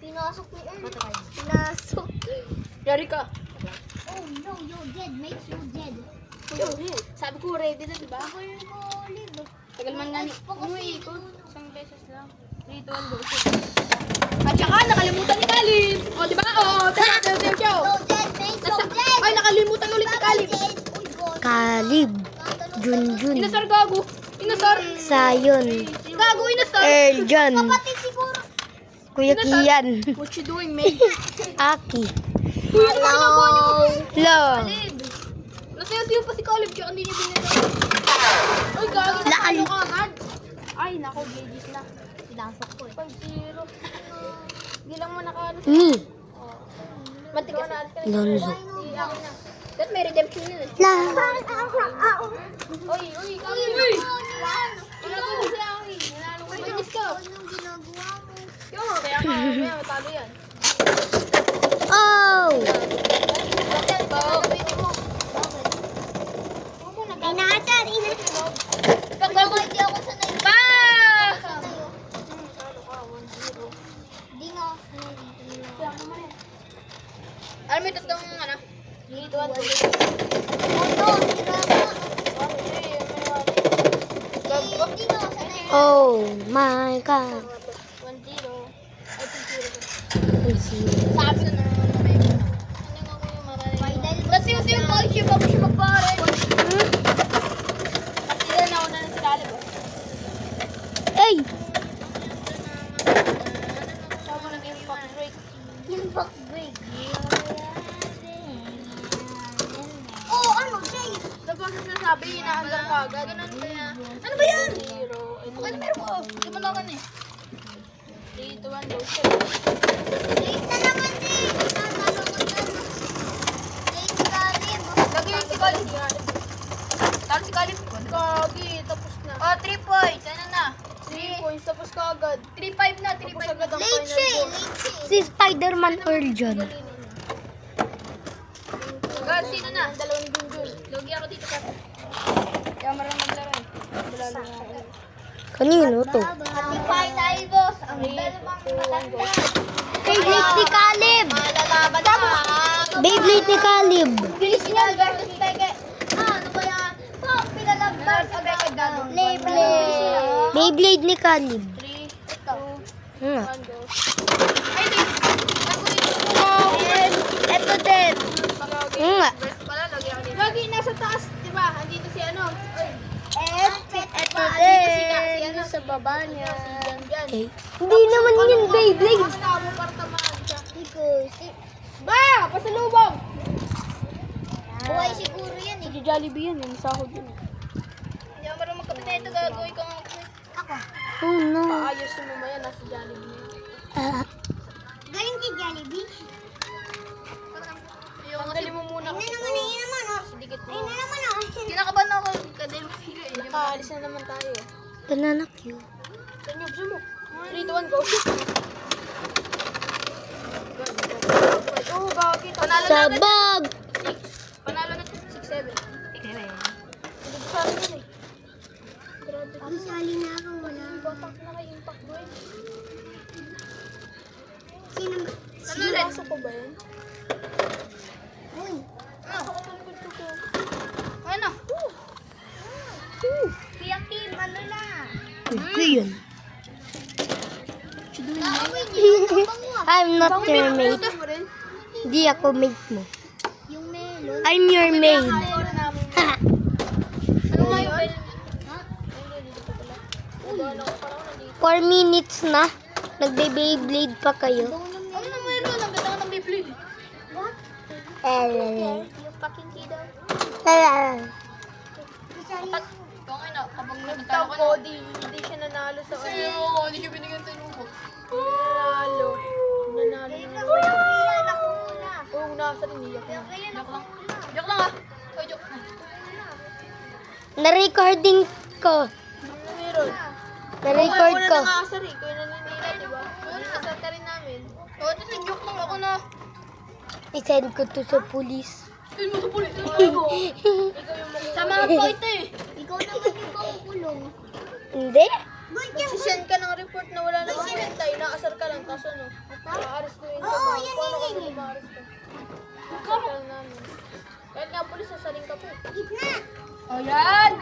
Pinasok ni Earl. Pinasok. Yari ka. Oh no, you're dead, mate. You're dead. Sabi ko ready na, diba? Ako yung live. Tagal man nga ni. Umuwi ko. Isang beses lang. 3, 2, 1, go. At saka, nakalimutan ni Kalin. O, diba? O, tara, tara. So dead, mate. So dead. Ay, nakalimutan ulit ni Kalin. Kalib. Junjun. Inasar gago. Inasar. Sayon. Gago, inasar. Erjan. Kapatid siguro. Kuya Kian. What you doing, mate? Aki. Uy, ano ba ginagawa niyo? Lo. Kalib. Nasayaw pa si Kalib, tsaka hindi niya binira. Uy, gago, natalo ka agad. Ay, nako, GG's na. Pinasok ko eh. 5-0. Hindi lang mo nakaano. Ni. Matigas na. Lonzo. Akin na. That may redemption yun eh. La. Uy, Kalib. Uy! Wala ko na siya, uy. Nanalo ko. Matigas ka. Anong ginagawa mo? Yung, kaya ka, may matalo yan. Oh. Ay, nakasar. Gago, hindi ako sanay. Pa! Sanay oh. Hindi nga ako sanay. Alam mo yung tatlong ano? Dito, Oh no, drama. Hindi nga ako sanay. Oh my God. 1-0. Ay, 2-0. Sabi na naman na may ano nga ko yung mamaray. Tapos yung college bago siya magpare. Kasi na nauna na si Caleb. Ay. Siya mo nag-impact break. Yung back break. Oh, ano, Jay? Tapos sinasabi, inaandar ka agad. Ganun ba yan? Ano ba yan? 0. Ano meron ko? Hindi mo naman eh. 3, 2, 1, go. Late na naman, Jay. Natalo ko dyan. Late Caleb. Lagi yung si Caleb. Talo si Caleb. Kagi, tapos na. Oh, 3 points. Ano na? 3 points, tapos ka agad. 3-5 na, 3-5 agad ang Late siya eh, late siya eh. Si Spider-Man Erjan. Agad, sino na? Dalawang Junjun. Logi ako dito ka. Kaya marang maglaro eh. Malalo na ako. Kanino to? Happy fight tayo, boss. Ang dalawang matanda. Beyblade ni Kalib. Malalaban ka. Beyblade ni Kalib. Bilis niya versus Peke. Ano ba yan? Pinalagpas. Beyblade. Beyblade ni Kalib. 3, 2, Nga. 1, go. Ay, di. Nakunin ko. Eto din. Nga. Pala, lagi ako dito. Lagi, nasa taas, di ba? Andito si ano? Eto din. Sa baba niya. Eh. Hindi naman yun Beyblade. Ako para tamaan siya. Because, Ba! Pasalubong! buhay siguro yan eh. Hindi Jollibee yan, yung sahod yun. Hindi ako marunong magkapit ito, gagawin ko nga ako. Ako. Oh no. Paayos mo mamaya, nasa Jollibee na yun. Galing kay Jollibee. Tanggalin mo muna kasi Ayun naman oh. dikit mo. Ayun na naman oh. Kinakabahan ako kadel mo sila eh. Nakaalis na naman tayo eh. Bananak yun. Saan yung mo? 3, 2, 1, go. Oh, gagi. Panalo na agad. Sabag. 6. Panalo na 6-7. Hindi ko sabi yun eh. Grabe. Ang sali na ako wala. Batak na kay impact bro eh. Sino? Sinasa ko ba yan? Uy. Ano? Kuya Kim, ano na? Ito yun. Naamoy niyo yung bango ah. I'm not your mate. Ito mo rin. Hindi ako mate mo. Yung melon. I'm your maid. Ano nga yun? Ha? 4 minutes na. Nagbe-Beyblade pa kayo. Ano na meron? Ang ganda ka ng Beyblade. What? Eh. You fucking kiddo. Ikaw nga na, kapag nagtalo ka na, hindi siya nanalo sa ano. Oo, hindi siya binigyan tayo ng Nanalo. Nanalo na. Kuya Kian, ako muna. Oo, nasa rin iyak Kuya na. Kian, ako muna. Joke lang ah. Ay, joke na. Na-recording ko. Ano meron? Na-record ko. Ako na nakasar eh. Kuya naninila, di ba? Nakasar ka rin namin. Oo, tapos joke lang ako na. I-send ko to sa police. Skin mo sa pulis. Ikaw yung Sama pa kita eh. Ikaw naman yung makukulong. Hindi. Magsisend ka ng report na wala namang kwenta, inaasar ka lang, tapos ano? Aarestuin ka ba? Paano ka ba ma-arresto? Asar ka lang namin. Kahit nga pulis, sasaling ka po. Gitna. O yan!